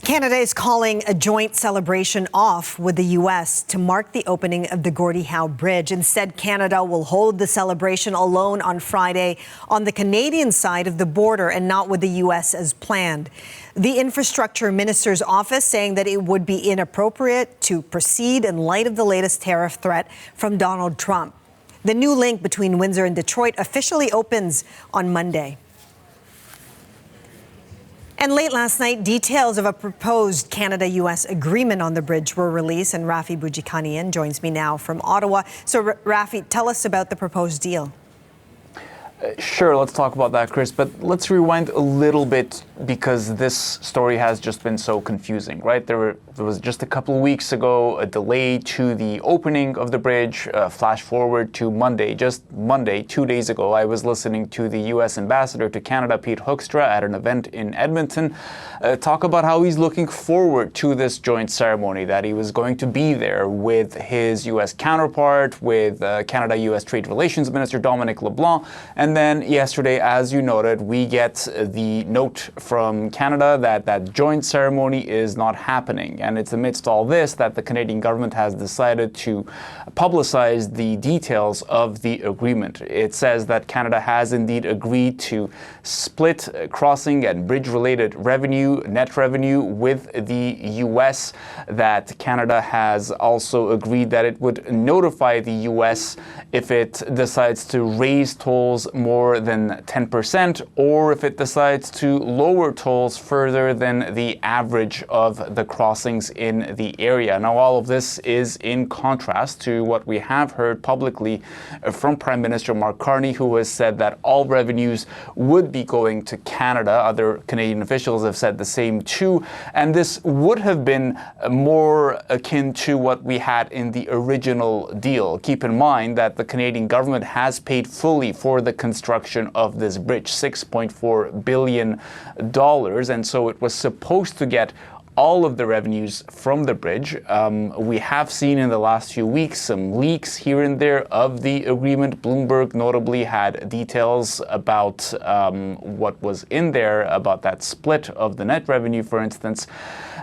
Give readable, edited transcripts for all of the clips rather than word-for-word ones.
Canada is calling a joint celebration off with the U.S. to mark the opening of the Gordie Howe Bridge. Instead, Canada will hold the celebration alone on Friday on the Canadian side of the border and not with the U.S. as planned. The Infrastructure Minister's office saying that it would be inappropriate to proceed in light of the latest tariff threat from Donald Trump. The new link between Windsor and Detroit officially opens on Monday. And late last night, details of a proposed Canada-U.S. agreement on the bridge were released, and Rafi Boudjikanian joins me now from Ottawa. So, Rafi, tell us about the proposed deal. Sure, let's talk about that, Chris, but let's rewind a little bit because this story has just been so confusing, right? There was just a couple of weeks ago a delay to the opening of the bridge, flash forward to Monday. Just Monday, 2 days ago, I was listening to the U.S. Ambassador to Canada, Pete Hoekstra, at an event in Edmonton, talk about how he's looking forward to this joint ceremony, that he was going to be there with his U.S. counterpart, with Canada-U.S. Trade Relations Minister Dominic LeBlanc. And then yesterday, as you noted, we get the note from Canada that that joint ceremony is not happening. And it's amidst all this that the Canadian government has decided to publicize the details of the agreement. It says that Canada has indeed agreed to split crossing and bridge-related revenue, net revenue, with the U.S., that Canada has also agreed that it would notify the U.S. if it decides to raise tolls more than 10%, or if it decides to lower tolls further than the average of the crossings in the area. Now, all of this is in contrast to what we have heard publicly from Prime Minister Mark Carney, who has said that all revenues would be going to Canada. Other Canadian officials have said the same too, and this would have been more akin to what we had in the original deal. Keep in mind that the Canadian government has paid fully for the construction of this bridge, $6.4 billion, and so it was supposed to get all of the revenues from the bridge. We have seen in the last few weeks some leaks here and there of the agreement. Bloomberg notably had details about what was in there, about that split of the net revenue, for instance.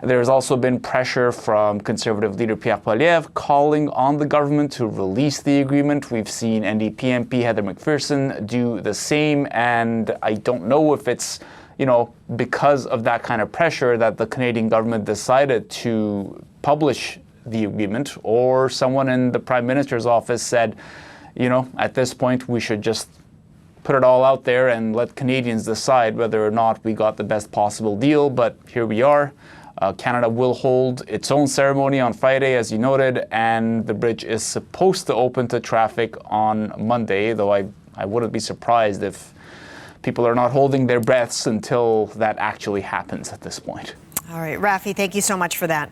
There's also been pressure from Conservative leader Pierre Poilievre calling on the government to release the agreement. We've seen NDP MP Heather McPherson do the same, and I don't know if it's because of that kind of pressure that the Canadian government decided to publish the agreement, or someone in the Prime Minister's office said, at this point we should just put it all out there and let Canadians decide whether or not we got the best possible deal. But here we are. Canada will hold its own ceremony on Friday, as you noted, and the bridge is supposed to open to traffic on Monday, though I wouldn't be surprised if people are not holding their breaths until that actually happens at this point. All right, Rafi, thank you so much for that.